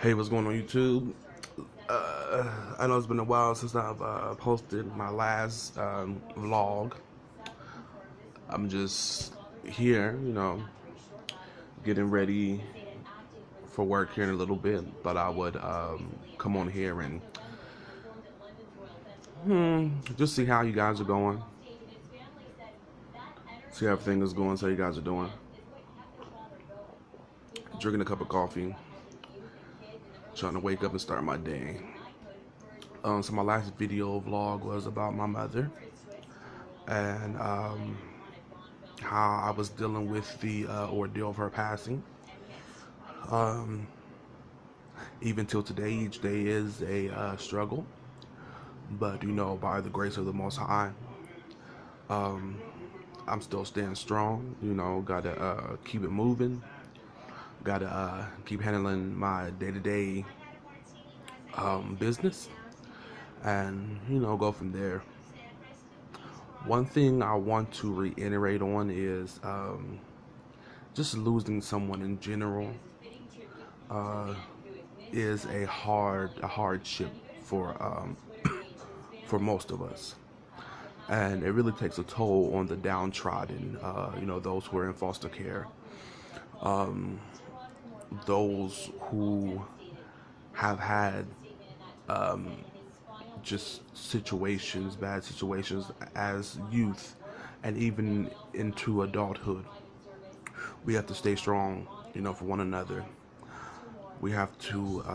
Hey, what's going on YouTube? I know it's been a while since I've posted my last vlog. I'm just here, getting ready for work here in a little bit. But I would come on here and just see how you guys are going, see how everything is going, see how you guys are doing. Drinking a cup of coffee, trying to wake up and start my day. So my last video vlog was about my mother and how I was dealing with the ordeal of her passing. Even till today, each day is a struggle, but by the grace of the Most High, I'm still staying strong. Gotta keep it moving. Gotta keep handling my day-to-day business, and go from there. One thing I want to reiterate on is just losing someone in general is a hardship for most of us, and it really takes a toll on the downtrodden. Those who are in foster care, those who have had just bad situations as youth, and even into adulthood. We have to stay strong, for one another. We have to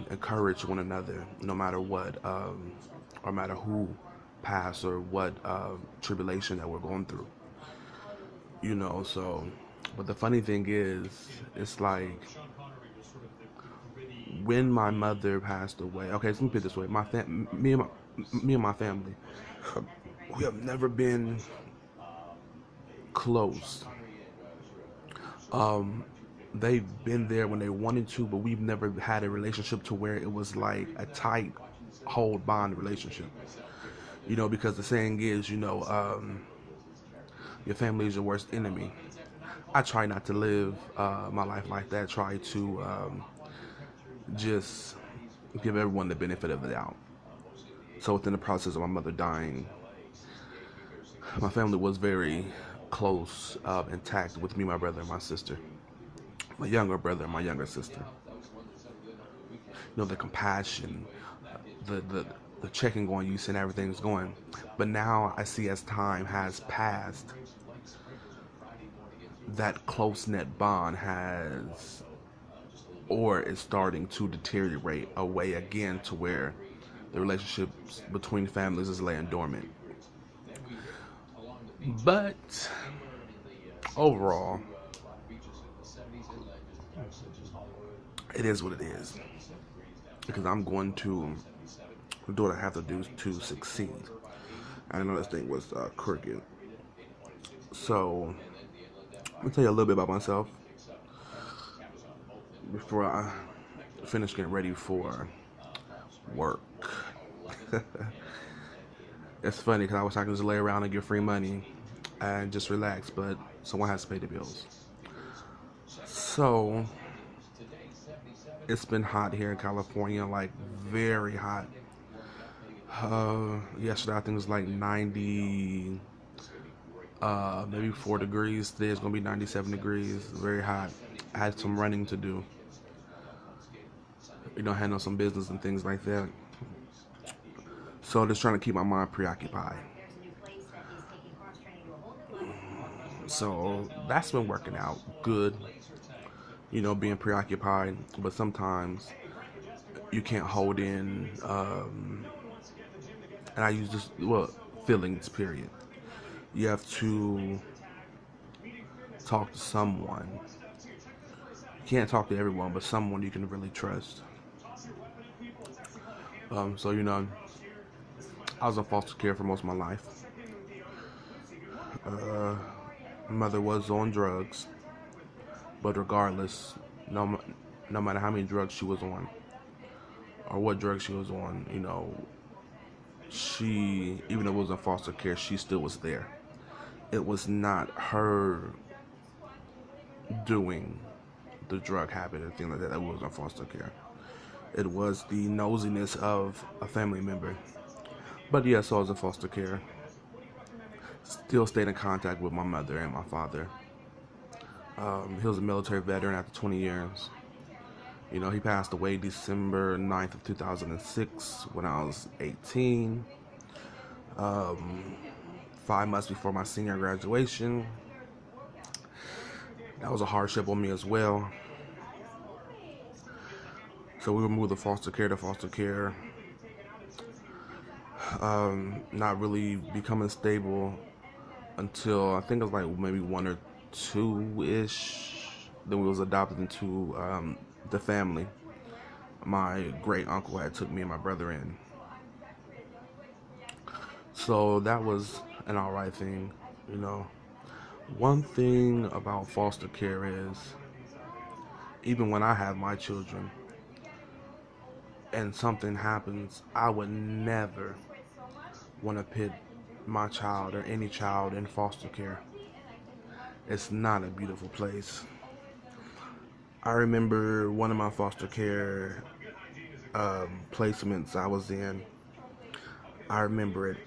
encourage one another, no matter what, or matter who pass or what tribulation that we're going through. So, but the funny thing is, it's like when my mother passed away. Okay, let me put it this way: me and my family, we have never been close. They've been there when they wanted to, but we've never had a relationship to where it was like a tight hold bond relationship. Because the saying is, your family is your worst enemy. I try not to live my life like that. Try to just give everyone the benefit of the doubt. So within the process of my mother dying, my family was very close, intact with me, my brother, and my sister, my younger brother, and my younger sister. The compassion, the checking on you, and everything's going. But now I see, as time has passed, that close knit bond has, or is starting to deteriorate away again, to where the relationships between families is laying dormant. But overall, it is what it is, because I'm going to do what I have to do to succeed. I know this thing was crooked. So, let me tell you a little bit about myself before I finish getting ready for work. It's funny because I was talking to just lay around and get free money and just relax, but someone has to pay the bills. So, it's been hot here in California, like very hot. Yesterday I think it was like 90, maybe 4 degrees. Today it's gonna be 97 degrees. Very hot. I had some running to do. Handle some business and things like that. So just trying to keep my mind preoccupied. So that's been working out good. Being preoccupied, but sometimes you can't hold in. And I use this, feelings. Period. You have to talk to someone. You can't talk to everyone, but someone you can really trust. So I was in foster care for most of my life. My mother was on drugs, but regardless, no matter how many drugs she was on, or what drugs she was on, she, even though it was in foster care, she still was there. It was not her doing the drug habit or thing like that that was in foster care. It was the nosiness of a family member. But yeah, so I was in foster care. Still stayed in contact with my mother and my father. He was a military veteran after 20 years. You know, he passed away December 9th of 2006 when I was 18. 5 months before my senior graduation. That was a hardship on me as well. So we were moved to foster care to foster care. Not really becoming stable until I think it was like maybe 1 or 2 ish. Then we was adopted into the family. My great uncle had took me and my brother in. So that was an alright thing, you know. One thing about foster care is, even when I have my children and something happens, I would never want to put my child or any child in foster care. It's not a beautiful place. I remember one of my foster care placements I was in. I remember it.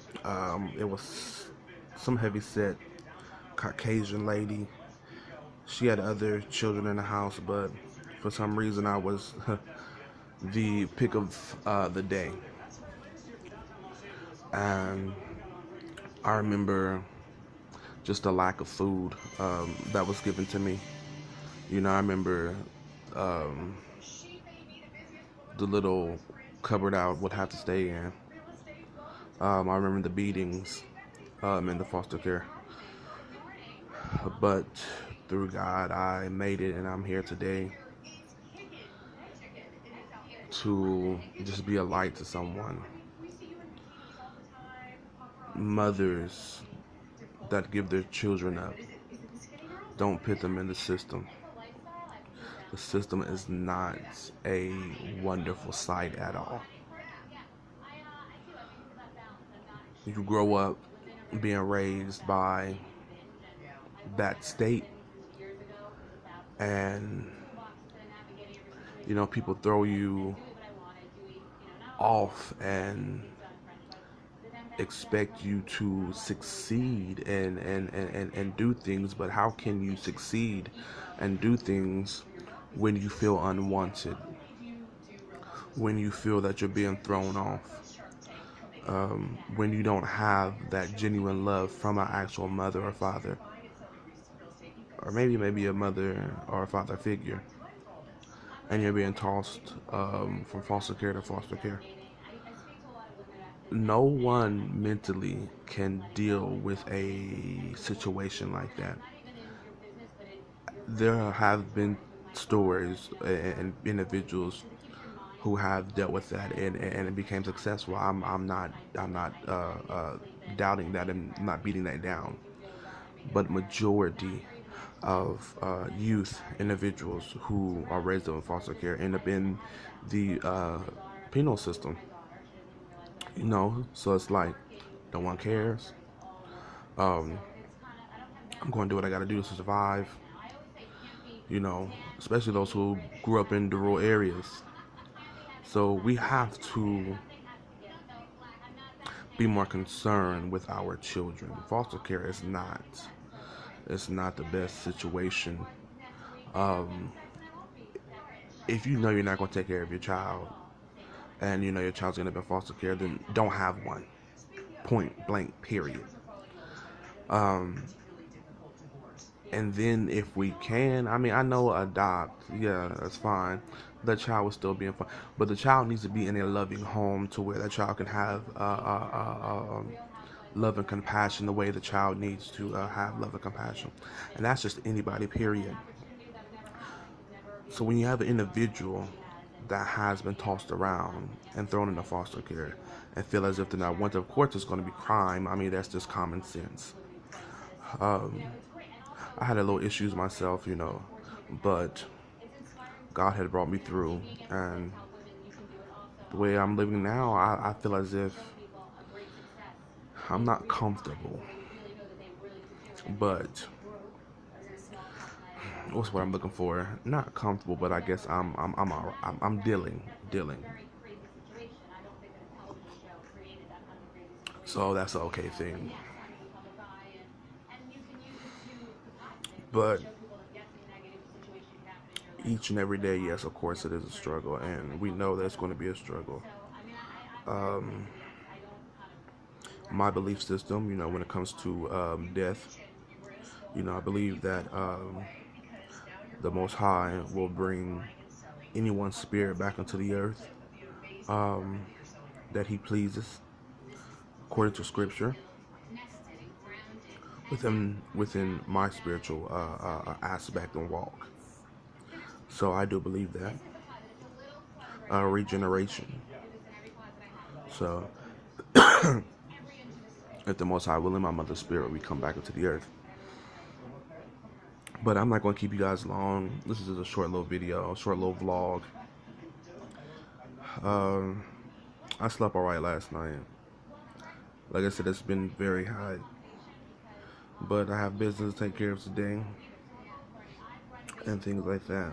It was some heavy set Caucasian lady. She had other children in the house, but for some reason I was the pick of the day. And I remember just the lack of food that was given to me. You know, I remember um, the little cupboard I would have to stay in. I remember the beatings in the foster care. But through God, I made it, and I'm here today to just be a light to someone. Mothers that give their children up, don't put them in the system. The system is not a wonderful sight at all. You grow up being raised by that state, and you know, people throw you off and expect you to succeed and do things, but how can you succeed and do things when you feel unwanted, when you feel that you're being thrown off, when you don't have that genuine love from an actual mother or father, or maybe a mother or a father figure, and you're being tossed from foster care to foster care. No one mentally can deal with a situation like that. There have been stories and individuals who have dealt with that and it became successful. I'm not doubting that and not beating that down. But majority of youth individuals who are raised up in foster care end up in the penal system. You know, so it's like no one cares. Um, I'm going to do what I got to do to survive. You know, especially those who grew up in the rural areas. So we have to be more concerned with our children. Foster care is not. It's not the best situation. Um, if you know you're not going to take care of your child, and you know your child's going to be in foster care, then don't have one. Point blank. Period. Um, And then if we can, I mean, I know adopt, yeah, that's fine. The child will still be in fun, but the child needs to be in a loving home to where that child can have love and compassion the way the child needs to have love and compassion. And that's just anybody, period. So when you have an individual that has been tossed around and thrown into foster care and feel as if they're not wanted, of course it's going to be crime. I mean, that's just common sense. Um, I had a little issues myself, you know, but God had brought me through, and the way I'm living now, I feel as if I'm not comfortable, but what's what I'm looking for? Not comfortable, but I guess I'm dealing. So that's an okay thing. But each and every day, yes, of course, it is a struggle, and we know that it's going to be a struggle. Um, my belief system, when it comes to death, I believe that the Most High will bring anyone's spirit back into the earth um, that He pleases, according to Scripture, within my spiritual aspect and walk. So I do believe that regeneration. So if the Most High willing, my mother's spirit, we come back into the earth. But I'm not going to keep you guys long. This is a short little video, a short little vlog. Um, I slept alright last night. Like I said, it's been very hot. But I have business to take care of today. And things like that.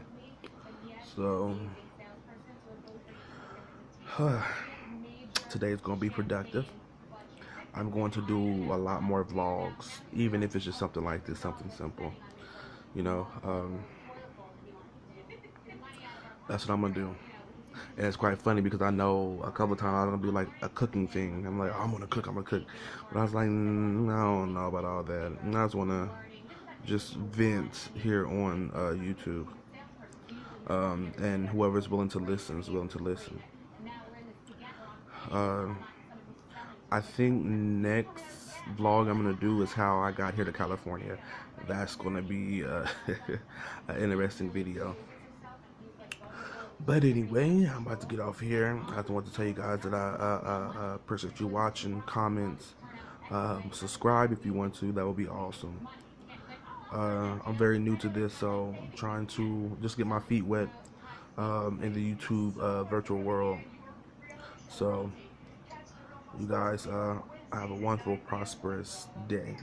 So, today is going to be productive. I'm going to do a lot more vlogs. Even if it's just something like this, something simple. That's what I'm going to do. And it's quite funny because I know a couple of times I'm gonna do like a cooking thing. I'm like, oh, I'm gonna cook. But I was like, I don't know about all that. And I just wanna just vent here on YouTube. And whoever's willing to listen is willing to listen. Uh, I think next vlog I'm gonna do is how I got here to California. That's gonna be an interesting video. But anyway, I'm about to get off here. I just want to tell you guys that I appreciate you watching, comments, subscribe if you want to. That would be awesome. I'm very new to this, so I'm trying to just get my feet wet in the YouTube virtual world. So, you guys have a wonderful, prosperous day.